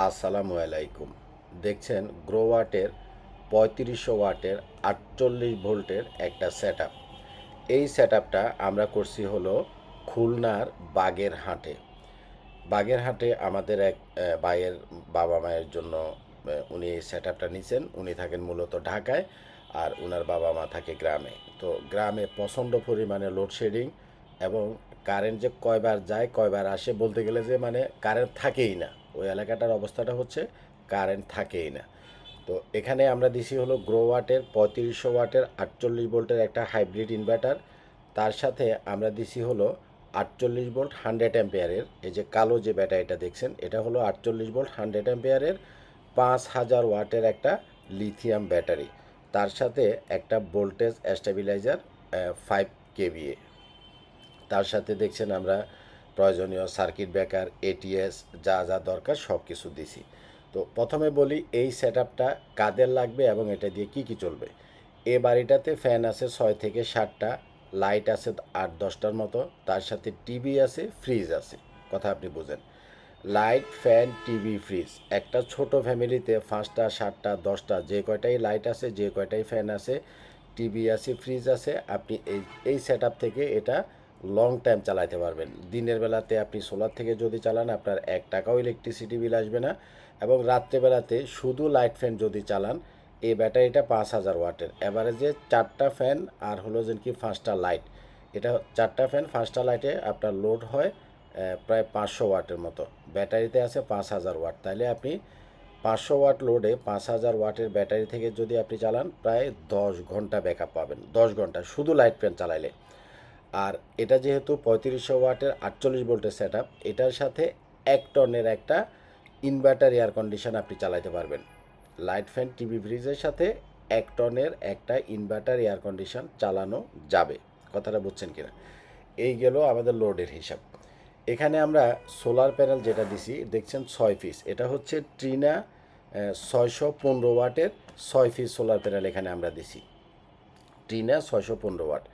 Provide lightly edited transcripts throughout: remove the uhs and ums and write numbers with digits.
আসসালামু আলাইকুম। দেখছেন গ্রোওয়াটের ৩৫০০ ওয়াটের ৪৮ ভোল্টের একটা সেট আপ। এই সেট আপটা আমরা করছি হলো খুলনার বাগেরহাটে। বাগেরহাটে আমাদের এক ভাইয়ের বাবা মায়ের জন্য উনি এই সেট আপটা নিছেন। উনি থাকেন মূলত ঢাকায়, আর উনার বাবা মা থাকে গ্রামে। তো গ্রামে প্রচণ্ড পরিমাণে লোডশেডিং, এবং কারেন্ট যে কয়বার যায় কয়বার আসে বলতে গেলে যে মানে কারেন্ট থাকেই না। ওই এলাকাটার অবস্থাটা হচ্ছে কারেন্ট থাকেই না। তো এখানে আমরা দিছি হলো গ্রোওয়াটের ৩৫০০ ওয়াটের ৪৮ ভোল্টের একটা হাইব্রিড ইনভার্টার। তার সাথে আমরা দিছি হলো ৪৮ ভোল্ট 100 অ্যাম্পিয়ারের, এই যে কালো যে ব্যাটারিটা দেখছেন এটা হলো ৪৮ ভোল্ট 100 অ্যাম্পিয়ারের ৫০০০ ওয়াটের একটা লিথিয়াম ব্যাটারি। তার সাথে একটা ভোল্টেজ স্টেবিলাইজার 5 কেভিএ। তার সাথে দেখছেন আমরা প্রয়োজনীয় সার্কিট ব্রেকার, এটিএস, যা যা দরকার সব কিছু দিছি। তো প্রথমে বলি এই সেট আপটা কাদের লাগবে এবং এটা দিয়ে কি কি চলবে। এ বাড়িটাতে ফ্যান আছে ৬ থেকে ৭টা, লাইট আছে ৮-১০টার মতো, তার সাথে টিভি আছে, ফ্রিজ আছে। কথা আপনি বুঝেন, লাইট, ফ্যান, টিভি, ফ্রিজ। একটা ছোট ফ্যামিলিতে 5টা 7টা 10টা যে কয়টাই লাইট আছে, যে কয়টাই ফ্যান আছে, টিভি আছে, ফ্রিজ আছে, আপনি এই সেট আপ থেকে এটা লং টাইম চালাতে পারবেন। দিনের বেলাতে আপনি সোলার থেকে যদি চালান আপনার ১ টাকাও ইলেকট্রিসিটি বিল আসবে না, এবং রাত্রেবেলাতে শুধু লাইট ফ্যান যদি চালান, এই ব্যাটারিটা ৫০০০ ওয়াটের অ্যাভারেজে 4টা ফ্যান আর হলো যেন কি 5টা লাইট। এটা 4টা ফ্যান 5টা লাইটে আপনার লোড হয় প্রায় 500 ওয়াটের মতো। ব্যাটারিতে আছে ৫০০০ ওয়াট, তাহলে আপনি 500 ওয়াট লোডে ৫০০০ ওয়াটের ব্যাটারি থেকে যদি আপনি চালান প্রায় 10 ঘন্টা ব্যাকআপ পাবেন। 10 ঘন্টা শুধু লাইট ফ্যান চালাইলে। আর এটা যেহেতু ৩৫০০ ওয়াটের ৪৮ ভোল্টের সেট আপ, এটার সাথে ১ টনের একটা ইনভার্টার এয়ার কন্ডিশন আপনি চালাতে পারবেন। লাইট ফ্যান টিভি ফ্রিজের সাথে ১ টনের একটা ইনভার্টার এয়ার কন্ডিশন চালানো যাবে। কথাটা বুঝছেন কিনা? এই গেল আমাদের লোডের হিসাব। এখানে আমরা সোলার প্যানেল যেটা দিছি দেখছেন ৬ পিস, এটা হচ্ছে ট্রিনা ৬১৫ ওয়াটের ৬ পিস সোলার প্যানেল এখানে আমরা দিছি। ট্রিনা ৬১৫ ওয়াট।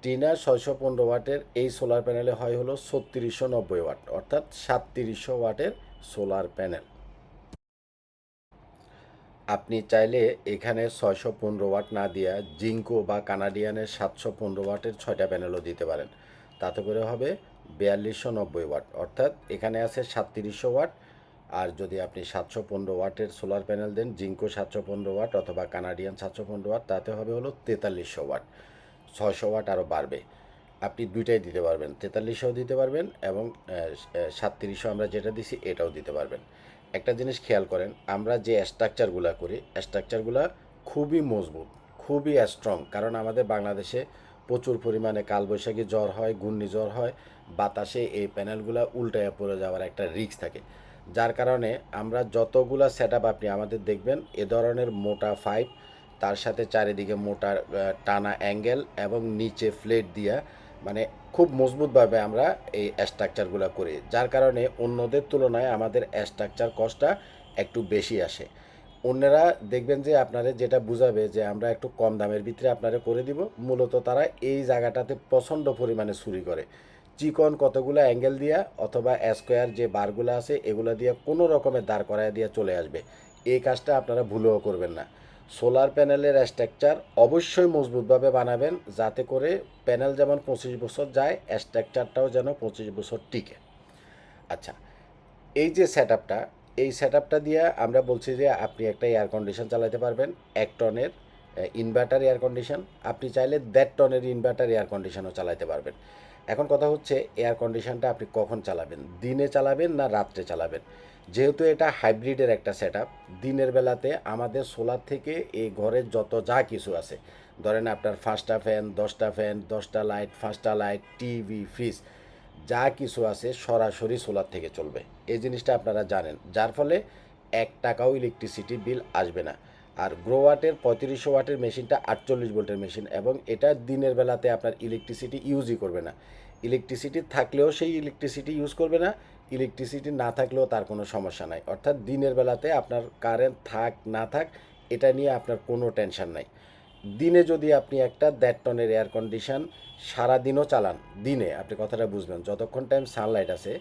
টিনা ৬১৫ ওয়াটের এই সোলার প্যানেলে হয় হলো ৩৬৯০ ওয়াট, অর্থাৎ ৩৭০০ ওয়াটের সোলার প্যানেল। আপনি চাইলে এখানে ৬১৫ ওয়াট না দিয়া জিঙ্কো বা কানাডিয়ানের ৭১৫ ওয়াটের ৬টা প্যানেলও দিতে পারেন। তাতে করে হবে ৪২৯০ ওয়াট, অর্থাৎ এখানে আছে ৩৭০০ ওয়াট। আর যদি আপনি ৭১৫ ওয়াটের সোলার প্যানেল দেন, জিঙ্কো ৭১৫ ওয়াট অথবা কানাডিয়ান ৭১৫ ওয়াট, তাতে হবে হলো ৪৩০০ ওয়াট। ৬০০ ওয়াট আরও বাড়বে। আপনি দুইটাই দিতে পারবেন, ৪৩০০ দিতে পারবেন এবং ৩৭০০ আমরা যেটা দিছি এটাও দিতে পারবেন। একটা জিনিস খেয়াল করেন, আমরা যে স্ট্রাকচারগুলো করি স্ট্রাকচারগুলো খুবই মজবুত, খুবই স্ট্রং, কারণ আমাদের বাংলাদেশে প্রচুর পরিমাণে কালবৈশাখী জ্বর হয়, ঘূর্ণিঝড় হয়, বাতাসে এই প্যানেলগুলো উল্টায় পড়ে যাওয়ার একটা রিস্ক থাকে। যার কারণে আমরা যতগুলা সেট আপ আপনি আমাদের দেখবেন এ ধরনের মোটা পাইপ, তার সাথে চারিদিকে মোটা টানা অ্যাঙ্গেল এবং নিচে ফ্লেট দিয়া, মানে খুব মজবুতভাবে আমরা এই স্ট্রাকচারগুলো করি। যার কারণে অন্যদের তুলনায় আমাদের স্ট্রাকচার কস্টটা একটু বেশি আসে। অন্যরা দেখবেন যে আপনারা যেটা বুঝাবে যে আমরা একটু কম দামের ভিতরে আপনারা করে দিব, মূলত তারা এই জায়গাটাতে প্রচণ্ড পরিমাণে চুরি করে। চিকন কতগুলো অ্যাঙ্গেল দিয়া অথবা স্কোয়ার যে বারগুলো আছে এগুলো দিয়ে কোনো রকমের দাঁড় করায় দিয়ে চলে আসবে। এই কাজটা আপনারা ভুলেও করবেন না। সোলার প্যানেলের স্ট্রাকচার অবশ্যই মজবুতভাবে বানাবেন, যাতে করে প্যানেল যেমন 25 বছর যায়, স্ট্রাকচারটাও যেন 25 বছর টিকে। আচ্ছা, এই যে সেট আপটা, এই সেট আপটা দিয়ে আমরা বলছি যে আপনি একটা এয়ার কন্ডিশন চালাতে পারবেন ১ টনের ইনভার্টার এয়ার কন্ডিশন। আপনি চাইলে ১.৫ টনের ইনভার্টার এয়ার কন্ডিশনও চালাতে পারবেন। এখন কথা হচ্ছে এয়ার কন্ডিশনটা আপনি কখন চালাবেন, দিনে চালাবেন না রাত্রে চালাবেন। যেহেতু এটা হাইব্রিডের একটা সেট আপ, দিনের বেলাতে আমাদের সোলার থেকে এই ঘরের যত যা কিছু আছে, ধরেন আপনার 5টা ফ্যান, 10টা ফ্যান, 10টা লাইট, 5টা লাইট, টিভি, ফ্রিজ, যা কিছু আছে সরাসরি সোলার থেকে চলবে। এই জিনিসটা আপনারা জানেন, যার ফলে 1 টাকাও ইলেকট্রিসিটি বিল আসবে না। আর গ্রোওয়াটের ৩৫০০ ওয়াটের মেশিনটা ৪৮ ভোল্টের মেশিন, এবং এটা দিনের বেলাতে আপনার ইলেকট্রিসিটি ইউজই করবে না। ইলেকট্রিসিটি থাকলেও সেই ইলেকট্রিসিটি ইউজ করবে না, ইলেকট্রিসিটি না থাকলেও তার কোনো সমস্যা নাই। অর্থাৎ দিনের বেলাতে আপনার কারেন্ট থাক না থাক এটা নিয়ে আপনার কোনো টেনশন নাই। দিনে যদি আপনি একটা ১.৫ টনের এয়ার কন্ডিশন সারাদিনও চালান, দিনে আপনি কথাটা বুঝবেন, যতক্ষণ টাইম সানলাইট আছে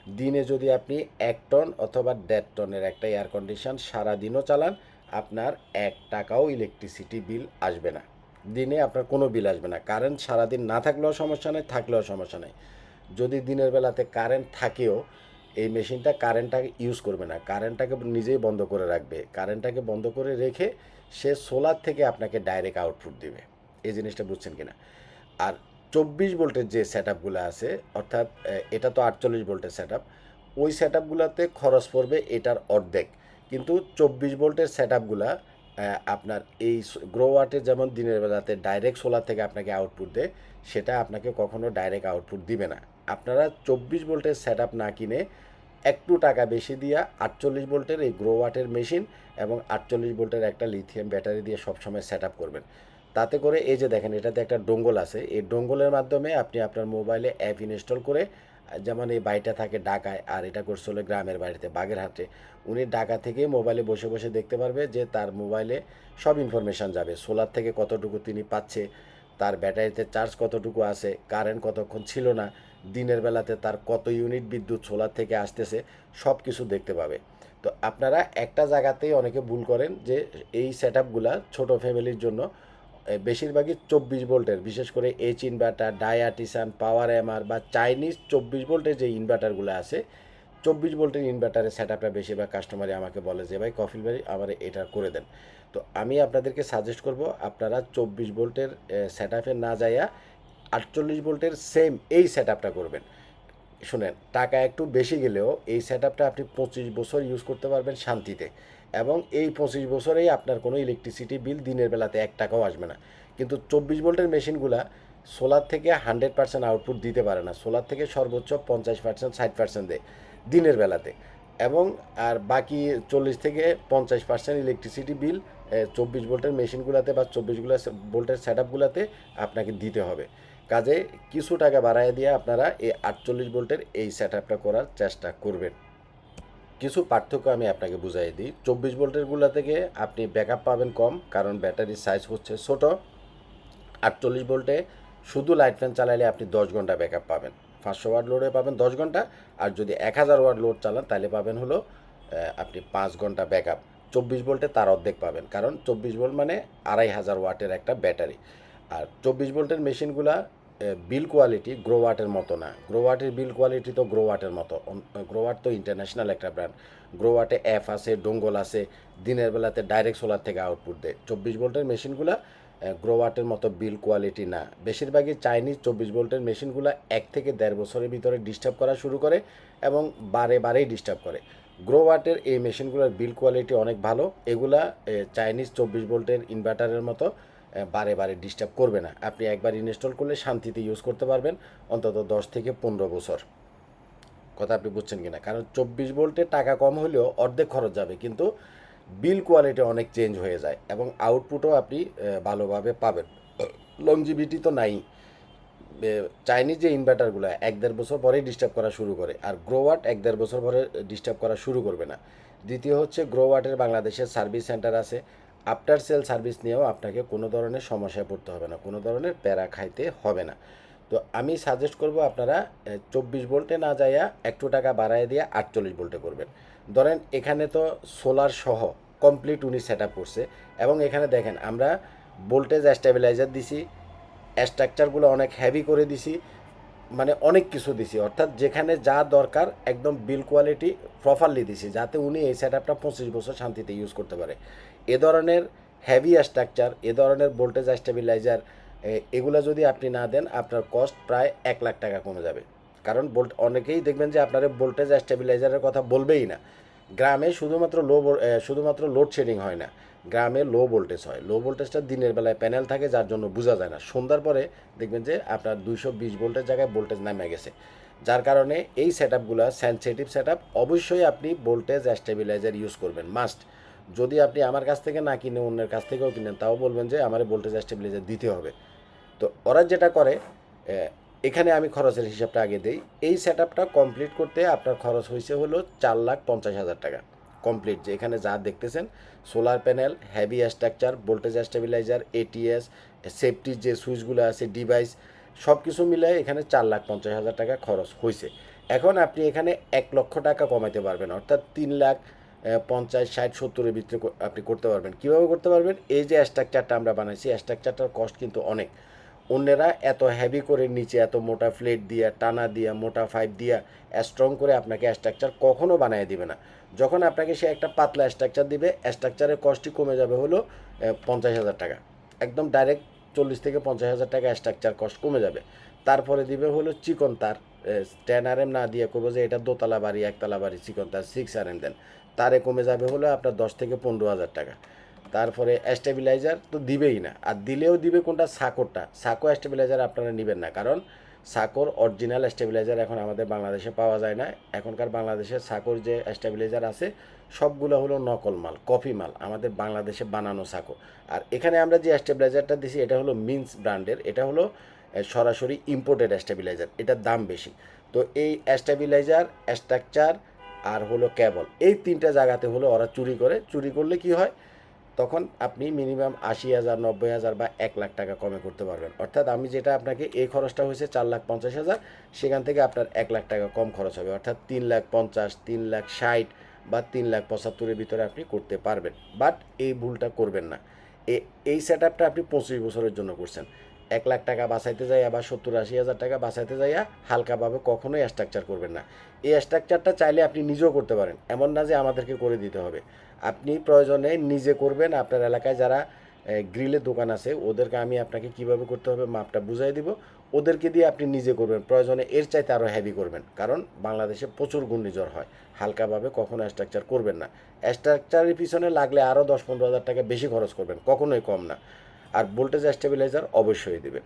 দিনে যদি আপনি 1 টন অথবা 1.5 টনের একটা এয়ার কন্ডিশন সারাদিনও চালান, আপনার 1 টাকাও ইলেকট্রিসিটি বিল আসবে না। দিনে আপনার কোনো বিল আসবে না। কারেন্ট সারাদিন না থাকলেও সমস্যা নেই, থাকলেও সমস্যা নেই। যদি দিনের বেলাতে কারেন্ট থাকেও এই মেশিনটা কারেন্টটাকে ইউজ করবে না, কারেন্টটাকে নিজেই বন্ধ করে রাখবে। কারেন্টটাকে বন্ধ করে রেখে সে সোলার থেকে আপনাকে ডাইরেক্ট আউটপুট দিবে। এই জিনিসটা বুঝছেন কিনা? আর 24 ভোল্টের যে সেট আপগুলো আছে, অর্থাৎ এটা তো 48 ভোল্টের সেট আপ, ওই সেট আপগুলোতে খরচ পড়বে এটার অর্ধেক। কিন্তু 24 ভোল্টের সেট আপগুলা আপনার এই গ্রো ওয়াটের যেমন দিনের বেলাতে ডাইরেক্ট সোলার থেকে আপনাকে আউটপুট দেয়, সেটা আপনাকে কখনো ডাইরেক্ট আউটপুট দিবে না। আপনারা 24 ভোল্টের সেট আপ না কিনে একটু টাকা বেশি দিয়া 48 ভোল্টের এই গ্রো ওয়াটের মেশিন এবং 48 ভোল্টের একটা লিথিয়াম ব্যাটারি দিয়ে সবসময় সেট আপ করবেন। তাতে করে এই যে দেখেন এটাতে একটা ডোঙ্গল আছে, এই ডোঙ্গলের মাধ্যমে আপনি আপনার মোবাইলে অ্যাপ ইনস্টল করে, যেমন এই বাড়িটা থাকে ঢাকায় আর এটা করছে হলো গ্রামের বাড়িতে বাগেরহাটে, উনি ঢাকা থেকেই মোবাইলে বসে বসে দেখতে পারবে যে তার মোবাইলে সব ইনফরমেশান যাবে, সোলার থেকে কতটুকু তিনি পাচ্ছে, তার ব্যাটারিতে চার্জ কতটুকু আছে, কারেন্ট কতক্ষণ ছিল না, দিনের বেলাতে তার কত ইউনিট বিদ্যুৎ সোলার থেকে আসতেছে, সব কিছু দেখতে পাবে। তো আপনারা একটা জায়গাতেই অনেকে ভুল করেন যে এই সেট আপগুলা ছোটো ফ্যামিলির জন্য, বেশিরভাগই 24 ভোল্টের, বিশেষ করে এইচ ইনভার্টার, ডায়াটিসান, পাওয়ার এমআর বা চাইনিজ 24 ভোল্টের যে ইনভার্টারগুলো আছে, 24 ভোল্টের ইনভার্টারের সেট আপটা বেশিরভাগ কাস্টমারই আমাকে বলে যে ভাই কফিল ভাই আমার এটা করে দেন। তো আমি আপনাদেরকে সাজেস্ট করব আপনারা 24 ভোল্টের সেট আপে না যাইয়া 48 ভোল্টের সেম এই সেট আপটা করবেন। শুনেন, টাকা একটু বেশি গেলেও এই সেট আপটা আপনি 25 বছর ইউজ করতে পারবেন শান্তিতে, এবং এই 25 বছরেই আপনার কোনো ইলেকট্রিসিটি বিল দিনের বেলাতে 1 টাকাও আসবে না। কিন্তু 24 ভোল্টের মেশিনগুলা সোলার থেকে 100% আউটপুট দিতে পারে না, সোলার থেকে সর্বোচ্চ 50% 60% দেয় দিনের বেলাতে, এবং আর বাকি 40 থেকে 50% ইলেকট্রিসিটি বিল 24 ভোল্টের মেশিনগুলোতে বা 24 ভোল্টের সেট আপগুলোতে আপনাকে দিতে হবে। কাজে কিছু টাকা বাড়ায় দিয়ে আপনারা এই 48 ভোল্টের এই সেট আপটা করার চেষ্টা করবেন। কিছু পার্থক্য আমি আপনাকে বুঝাই দিই। 24 ভোল্টেরগুলো থেকে আপনি ব্যাকআপ পাবেন কম, কারণ ব্যাটারির সাইজ হচ্ছে ছোট। 48 ভোল্টে শুধু লাইট ফ্যান চালাইলে আপনি 10 ঘন্টা ব্যাকআপ পাবেন, 500 ওয়াট লোডে পাবেন 10 ঘন্টা, আর যদি 1000 ওয়াট লোড চালান তাহলে পাবেন হলো আপনি 5 ঘন্টা ব্যাকআপ। 24 ভোল্টে তার অর্ধেক পাবেন, কারণ 24 ভোল্ট মানে 2500 ওয়াটের একটা ব্যাটারি। আর 24 ভোল্টের মেশিনগুলা বিল কোয়ালিটি গ্রো ওয়াটের মতো না, গ্রো ওয়াটের বিল কোয়ালিটি তো গ্রো ওয়াটের মতো, গ্রো ওয়াট তো ইন্টারন্যাশনাল একটা ব্র্যান্ড, গ্রো ওয়াটে অ্যাপ আছে, ডোঙ্গল আছে, দিনের বেলাতে ডাইরেক্ট সোলার থেকে আউটপুট দেয়। 24 ভোল্টের মেশিনগুলা গ্রো ওয়াটের মতো বিল কোয়ালিটি না। বেশিরভাগই চাইনিজ 24 ভোল্টের মেশিনগুলো 1 থেকে 1.5 বছরের ভিতরে ডিস্টার্ব করা শুরু করে এবং বারেই ডিস্টার্ব করে। গ্রো ওয়াটের এই মেশিনগুলোর বিল কোয়ালিটি অনেক ভালো, এগুলা চাইনিজ 24 ভোল্টের ইনভার্টারের মতো বারে ডিস্টার্ব করবে না। আপনি একবার ইনস্টল করলে শান্তিতে ইউজ করতে পারবেন অন্তত 10 থেকে 15 বছর। কথা আপনি বুঝছেন কিনা? কারণ 24 ভোল্টে টাকা কম হলেও অর্ধেক খরচ যাবে, কিন্তু বিল কোয়ালিটি অনেক চেঞ্জ হয়ে যায় এবং আউটপুটও আপনি ভালোভাবে পাবেন। লংজিভিটি তো নাই। চাইনিজ যে ইনভার্টারগুলো 1-1.5 বছর পরেই ডিস্টার্ব করা শুরু করে, আর গ্রোওয়াট 1-1.5 বছর পরে ডিস্টার্ব করা শুরু করবে না। দ্বিতীয় হচ্ছে গ্রোওয়াটের বাংলাদেশের সার্ভিস সেন্টার আছে, আফটার সেল সার্ভিস নিয়েও আপনাকে কোনো ধরনের সমস্যায় পড়তে হবে না, কোনো ধরনের প্যারা খাইতে হবে না। তো আমি সাজেস্ট করব আপনারা 24 ভোল্টে না যাইয়া একটু টাকা বাড়ায় দিয়ে 48 ভোল্টে করবেন। ধরেন এখানে তো সোলার সহ কমপ্লিট উনি সেট আপ করছে, এবং এখানে দেখেন আমরা ভোল্টেজ স্টেবিলাইজার দিছি, স্ট্রাকচারগুলো অনেক হেভি করে দিছি, মানে অনেক কিছু দিছি, অর্থাৎ যেখানে যা দরকার একদম বিল কোয়ালিটি প্রপারলি দিছি, যাতে উনি এই সেট আপটা 25 বছর শান্তিতে ইউজ করতে পারে। এ ধরনের হেভি স্ট্রাকচার, এ ধরনের ভোল্টেজ স্টেবিলাইজার এগুলো যদি আপনি না দেন, আপনার কস্ট প্রায় 1 লাখ টাকা কমে যাবে। কারণ অনেকেই দেখবেন যে আপনার ভোল্টেজ স্টেবিলাইজারের কথা বলবেই না। গ্রামে শুধুমাত্র লোডশেডিং হয় না, গ্রামে লো ভোল্টেজ হয়, লো ভোল্টেজটা দিনের বেলায় প্যানেল থাকে যার জন্য বোঝা যায় না, সন্ধ্যার পরে দেখবেন যে আপনার 220 ভোল্টের জায়গায় ভোল্টেজ নামে গেছে। যার কারণে এই সেট আপগুলো সেন্সিটিভ সেট আপ, অবশ্যই আপনি ভোল্টেজ স্টেবিলাইজার ইউজ করবেন মাস্ট। যদি আপনি আমার কাছ থেকে না কিনে অন্যের কাছ থেকেও কিনেন, তাও বলবেন যে আমার ভোল্টেজ স্টেবিলাইজার দিতে হবে। তো ওরা যেটা করে, এখানে আমি খরচের হিসাবটা আগে দিই। এই সেট আপটা কমপ্লিট করতে আপনার খরচ হয়েছে হলো 4,50,000 টাকা কমপ্লিট, যে এখানে যা দেখতেছেন solar panel, heavy structure, voltage stabiliser, ATS, সেফটির যে সুইচগুলো আছে, ডিভাইস, সব কিছু মিলে এখানে 4,50,000 টাকা খরচ হয়েছে। এখন আপনি এখানে 1,00,000 টাকা কমাইতে পারবেন, অর্থাৎ 3,50,60,70-এর ভিতরে আপনি করতে পারবেন। কীভাবে করতে পারবেন? এই যে স্ট্রাকচারটা আমরা বানাইছি, স্ট্রাকচারটার কস্ট কিন্তু অনেক। অন্যেরা এত হেভি করে নিচে এত মোটা প্লেট দিয়া, টানা দিয়া, মোটা পাইপ দিয়া স্ট্রং করে আপনাকে স্ট্রাকচার কখনো বানিয়ে দিবে না। যখন আপনাকে সে একটা পাতলা স্ট্রাকচার দিবে, স্ট্রাকচারের কস্টই কমে যাবে হলো 50,000 টাকা। একদম ডাইরেক্ট 40,000 থেকে 50,000 টাকা স্ট্রাকচার কস্ট কমে যাবে। তারপরে দিবে হলো চিকন তার, 10 RM না দিয়ে করবো যে এটা দোতলা বাড়ি, একতলা বাড়ি, চিকন তার 6 RM দেন, তারে কমে যাবে হলো আপনার 10,000 থেকে 15,000 টাকা। তারপরে স্টেবিলাইজার তো দিবেই না, আর দিলেও দিবে কোনটা? সাকোরটা। সাকো স্টেবিলাইজার আপনারা নেবেন না, কারণ সাকোর অরিজিনাল স্টেবিলাইজার এখন আমাদের বাংলাদেশে পাওয়া যায় না। এখনকার বাংলাদেশে সাকোর যে স্টেবিলাইজার আছে সবগুলো হলো নকল মাল, কপি মাল, আমাদের বাংলাদেশে বানানো সাকো। আর এখানে আমরা যে স্টেবিলাইজারটা দিছি এটা হলো মিন্স ব্র্যান্ডের, এটা হলো সরাসরি ইম্পোর্টেড স্টেবিলাইজার, এটার দাম বেশি। তো এই স্টেবিলাইজার, স্ট্রাকচার আর হলো কেবল, এই তিনটা জায়গাতে হলো ওরা চুরি করে। চুরি করলে কি হয়? তখন আপনি মিনিমাম 80,000, 90,000 বা 1,00,000 টাকা কমে করতে পারবেন। অর্থাৎ আমি যেটা আপনাকে, এই খরচটা হয়েছে 4,50,000, সেখান থেকে আপনার 1,00,000 টাকা কম খরচ হবে, অর্থাৎ 3,50,000, 3,60,000 বা 3,75,000-এর ভিতরে আপনি করতে পারবেন। বাট এই ভুলটা করবেন না। এই সেট আপটা আপনি 25 বছরের জন্য করছেন। 1,00,000 টাকা বাঁচাইতে যাইয়া বা 70-80,000 টাকা বাঁচাইতে যাইয়া হালকাভাবে কখনোই স্ট্রাকচার করবেন না। এই স্ট্রাকচারটা চাইলে আপনি নিজেও করতে পারেন, এমন না যে আমাদেরকে করে দিতে হবে। আপনি প্রয়োজনে নিজে করবেন। আপনার এলাকায় যারা গ্রিলের দোকান আছে ওদেরকে আমি আপনাকে কিভাবে করতে হবে মাপটা বুঝাই দিব, ওদেরকে দিয়ে আপনি নিজে করবেন। প্রয়োজনে এর চাইতে আরও হেভি করবেন, কারণ বাংলাদেশে প্রচুর ঘূর্ণিঝড় হয়। হালকাভাবে কখনো স্ট্রাকচার করবেন না। স্ট্রাকচারের পিছনে লাগলে আরও 10-15,000 টাকা বেশি খরচ করবেন, কখনোই কম না। আর ভোল্টেজ স্টেবিলাইজার অবশ্যই দেবেন।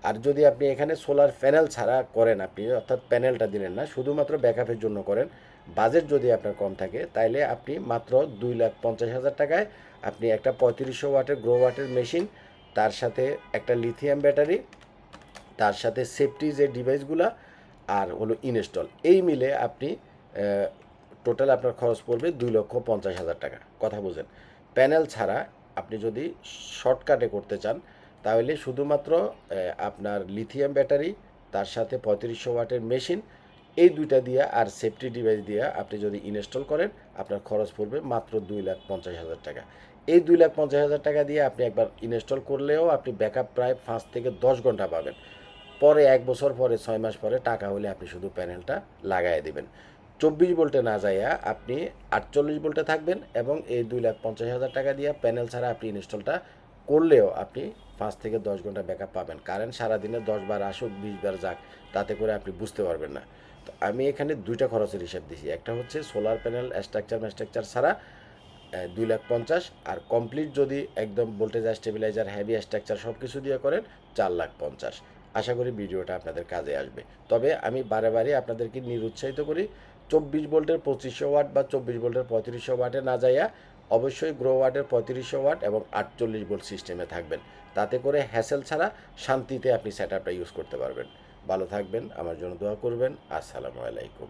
আর যদি আপনি এখানে সোলার প্যানেল ছাড়া করেন, আপনি অর্থাৎ প্যানেলটা দিলেন না, শুধুমাত্র ব্যাকআপের জন্য করেন, বাজেট যদি আপনার কম থাকে, তাইলে আপনি মাত্র 2,50,000 টাকায় আপনি একটা 3500 ওয়াটের গ্রো ওয়াটের মেশিন, তার সাথে একটা লিথিয়াম ব্যাটারি, তার সাথে সেফটি যে ডিভাইসগুলো আর হলো ইনস্টল, এই মিলে আপনি টোটাল আপনার খরচ পড়বে 2,50,000 টাকা। কথা বুঝেন? প্যানেল ছাড়া আপনি যদি শর্টকাটে করতে চান, তাহলে শুধুমাত্র আপনার লিথিয়াম ব্যাটারি, তার সাথে 3500 ওয়াটের মেশিন, এই দুইটা দিয়ে আর সেফটি ডিভাইস দিয়ে আপনি যদি ইনস্টল করেন, আপনার খরচ পড়বে মাত্র 2,50,000 টাকা। এই 2,50,000 টাকা দিয়ে আপনি একবার ইনস্টল করলেও আপনি ব্যাকআপ প্রায় 5 থেকে 10 ঘন্টা পাবেন। পরে 1 বছর পরে, 6 মাস পরে টাকা হলে আপনি শুধু প্যানেলটা লাগাই দিবেন। 24 ভোল্টে না যাইয়া আপনি 48 ভোল্টে থাকবেন, এবং এই 2,50,000 টাকা দিয়ে প্যানেল ছাড়া আপনি ইনস্টলটা করলেও আপনি 5 থেকে 10 ঘন্টা ব্যাকআপ পাবেন। কারেন্ট সারাদিনে 10 বার আসুক, 20 বার যাক, তাতে করে আপনি বুঝতে পারবেন না। তো আমি এখানে দুইটা খরচের হিসাব দিছি, একটা হচ্ছে সোলার প্যানেল স্ট্রাকচার ছাড়া 2,50,000, আর কমপ্লিট যদি একদম ভোল্টেজ স্টেবিলাইজার, হেভি স্ট্রাকচার সব কিছু দিয়ে করেন 4,50,000। আশা করি ভিডিওটা আপনাদের কাজে আসবে। তবে আমি বারে বারে আপনাদেরকে নিরুৎসাহিত করি, 24 ভোল্টের 2500 ওয়াট বা 24 ভোল্টের 3500 ওয়াটে না যাইয়া অবশ্যই গ্রো ওয়াটের 3500 ওয়াট এবং 48 ভোল্ট সিস্টেমে থাকবেন। তাতে করে হ্যাসেল ছাড়া শান্তিতে আপনি সেট আপটা ইউজ করতে পারবেন। ভালো থাকবেন, আমার জন্য দোয়া করবেন। আসসালামু আলাইকুম।